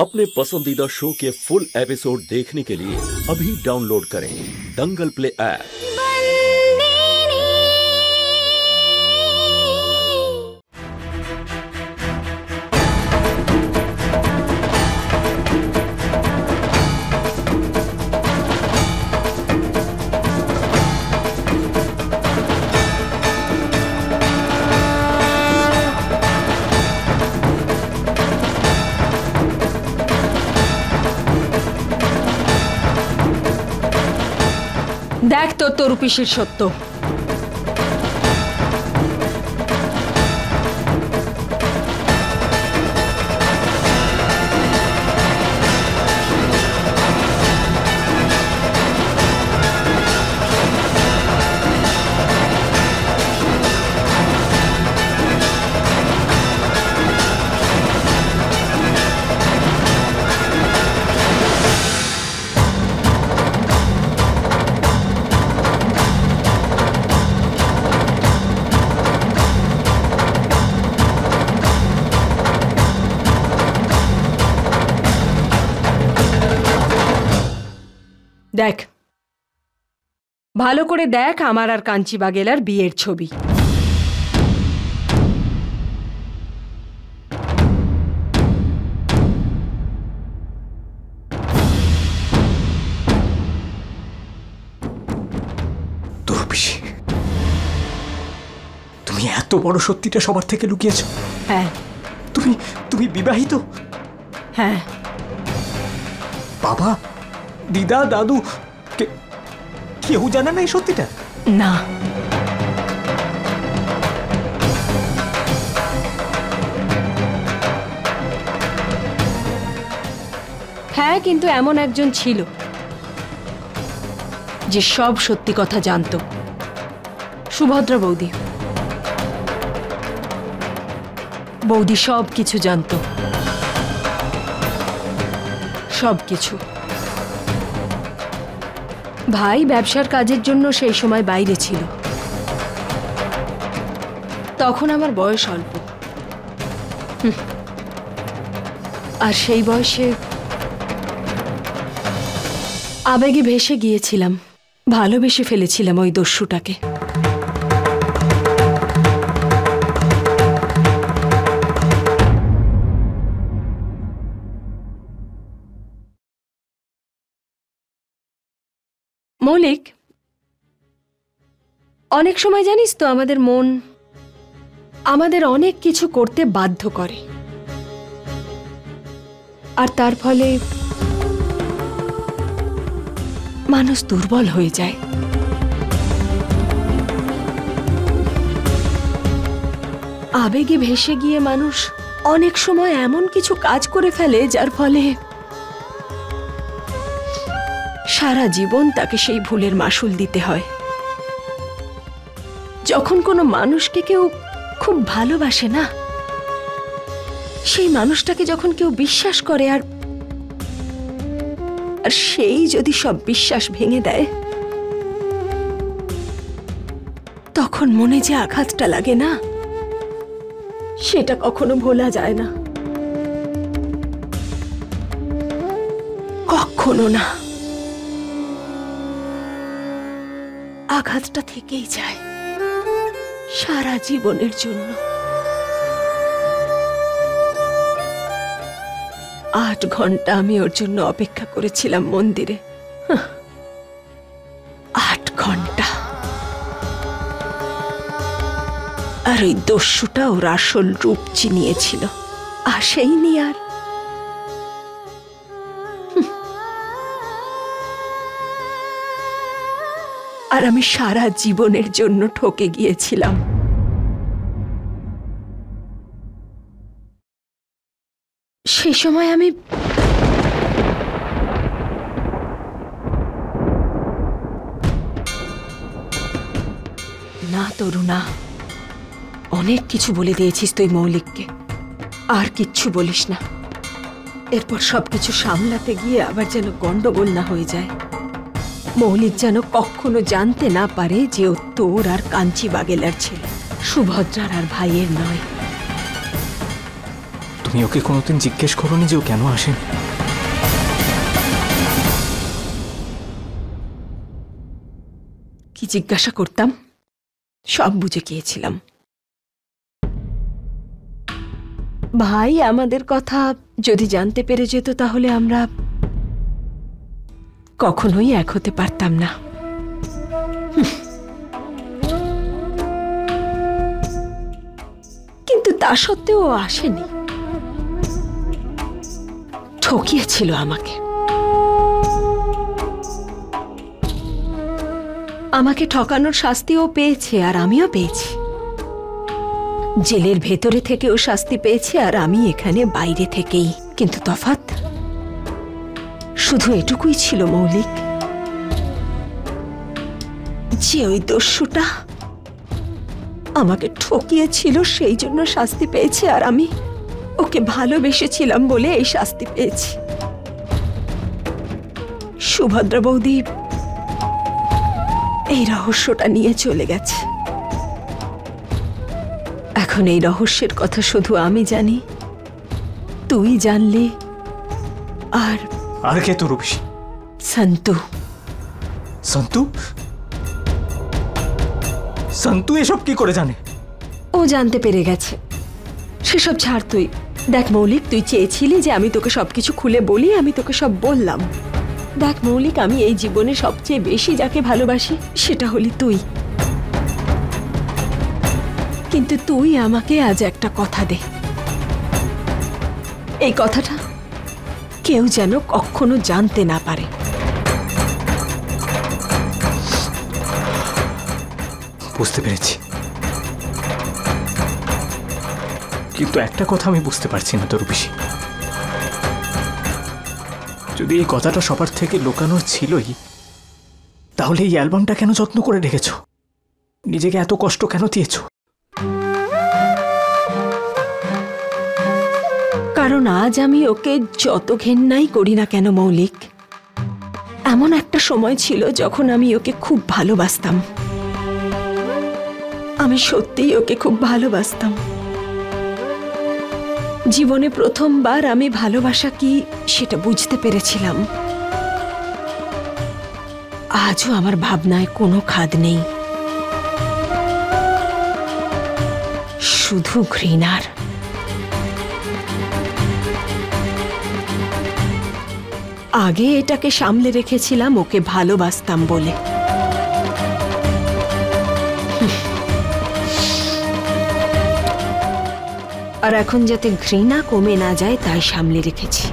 अपने पसंदीदा शो के फुल एपिसोड देखने के लिए अभी डाउनलोड करें दंगल प्ले ऐप। দেখ তোর পিসির সত্য। দেখ ভালো করে দেখ আমার আর কাঞ্চি বাগেলার বিয়ের ছবি। তোর পিসি, তুমি এত বড় সত্যিটা সবার থেকে লুকিয়েছো? হ্যাঁ। তুমি বিবাহিত? হ্যাঁ। বাবা, দিদা, দাদু কেউ জানে না এই সত্যিটা? না। হ্যাঁ, কিন্তু এমন একজন ছিল যে সব সত্যি কথা জানতো। সুভদ্রা বৌদি। বৌদি সব কিছু জানতো, সব কিছু। ভাই ব্যবসার কাজের জন্য সেই সময় বাইরে ছিল। তখন আমার বয়স অল্প, আর সেই বয়সে আবেগে ভেসে গিয়েছিলাম, ভালোবেসে ফেলেছিলাম ওই দস্যুটাকে। মৌলিক, অনেক সময় জানিস তো আমাদের মন আমাদের অনেক কিছু করতে বাধ্য করে, আর তার ফলে মানুষ দুর্বল হয়ে যায়। আবেগে ভেসে গিয়ে মানুষ অনেক সময় এমন কিছু কাজ করে ফেলে যার ফলে সারা জীবন তাকে সেই ভুলের মাসুল দিতে হয়। যখন কোনো মানুষকে কেউ খুব ভালোবাসে না, সেই মানুষটাকে যখন কেউ বিশ্বাস করে আর সেই যদি সব বিশ্বাস ভেঙে দেয়, তখন মনে যে আঘাতটা লাগে না, সেটা কখনো ভোলা যায় না, কখনো না। আঘাতটা থেকেই যায় সারা জীবনের জন্য। 8 ঘন্টা আমি ওর জন্য অপেক্ষা করেছিলাম মন্দিরে। 8 ঘন্টা। আর ওই দস্যুটা ওর আসল রূপ চিনিয়েছিল, আসেইনি আর। আর আমি সারা জীবনের জন্য ঠকে গিয়েছিলাম। সেই সময় আমি না তরুণা, অনেক কিছু বলে দিয়েছিস তুই মৌলিককে, আর কিচ্ছু বলিস না। এরপর সবকিছু সামলাতে গিয়ে আবার যেন গন্ডগোল না হয়ে যায়। মৌলিক যেন কখনো জানতে না পারে যে ও তোর আর কাঞ্চি বাগেলার ছেলে, সুভদ্রার আর ভাইয়ের নয়। তুমি ওকে কোনোদিন জিজ্ঞেস করোনি যে ও কেন আসেনি? কি জিজ্ঞাসা করতাম? সব বুঝে গিয়েছিলাম। ভাই আমাদের কথা যদি জানতে পেরে যেত তাহলে আমরা কখনোই এক হতে পারতাম না। কিন্তু তা সত্ত্বেও ও আসেনি, ঠকিয়েছিল আমাকে। আমাকে ঠকানোর শাস্তিও পেয়েছে আর আমিও পেয়েছি। জেলের ভেতরে থেকে ও শাস্তি পেয়েছে আর আমি এখানে বাইরে থেকেই। কিন্তু তফাৎ শুধু এটুকুই ছিল মৌলিক, যে ওই দস্যুটা আমাকে ঠকিয়েছিল সেই জন্য শাস্তি পেয়েছে আর আমি ওকে ভালোবেসেছিলাম বলে এই শাস্তি পেয়েছি। সুভদ্রা বৌদি এই রহস্যটা নিয়ে চলে গেছে। এখন এই রহস্যের কথা শুধু আমি জানি, তুই জানলি, আর কে? তো রূপসী। সন্তু। সন্তু? সন্তু এসব কি করে জানে? ও জানতে পেরে গেছে। সেসব ছাড় তুই। দেখ মৌলিক, তুই চেয়েছিলি যে আমি তোকে সবকিছু খুলে বলি, আমি তোকে সব বললাম। দেখ মৌলিক, আমি এই জীবনে সবচেয়ে বেশি যাকে ভালোবাসি সেটা হলি তুই। কিন্তু তুই আমাকে আজ একটা কথা দে, এই কথাটা কেউ যেন কখনো জানতে না পারে। বুঝতে পেরেছি, কিন্তু একটা কথা আমি বুঝতে পারছি না তোর বেশি। যদি এই কথাটা সবার থেকে লুকানোর ছিলই, তাহলে এই অ্যালবামটা কেন যত্ন করে রেখেছ? নিজেকে এত কষ্ট কেন দিয়েছ? কারণ আজ আমি ওকে যত ঘেন্নাই করি না কেন মৌলিক, এমন একটা সময় ছিল যখন আমি ওকে খুব ভালোবাসতাম। আমি সত্যিই ওকে খুব ভালোবাসতাম। জীবনে প্রথমবার আমি ভালোবাসা কি সেটা বুঝতে পেরেছিলাম। আজও আমার ভাবনায় কোনো খাদ নেই, শুধু ঘৃণার। আগে এটাকে সামলে রেখেছিলাম ওকে ভালোবাসতাম বলে। আর এখন যাতে ঘৃণা কমে না যায় তাই সামলে রেখেছি।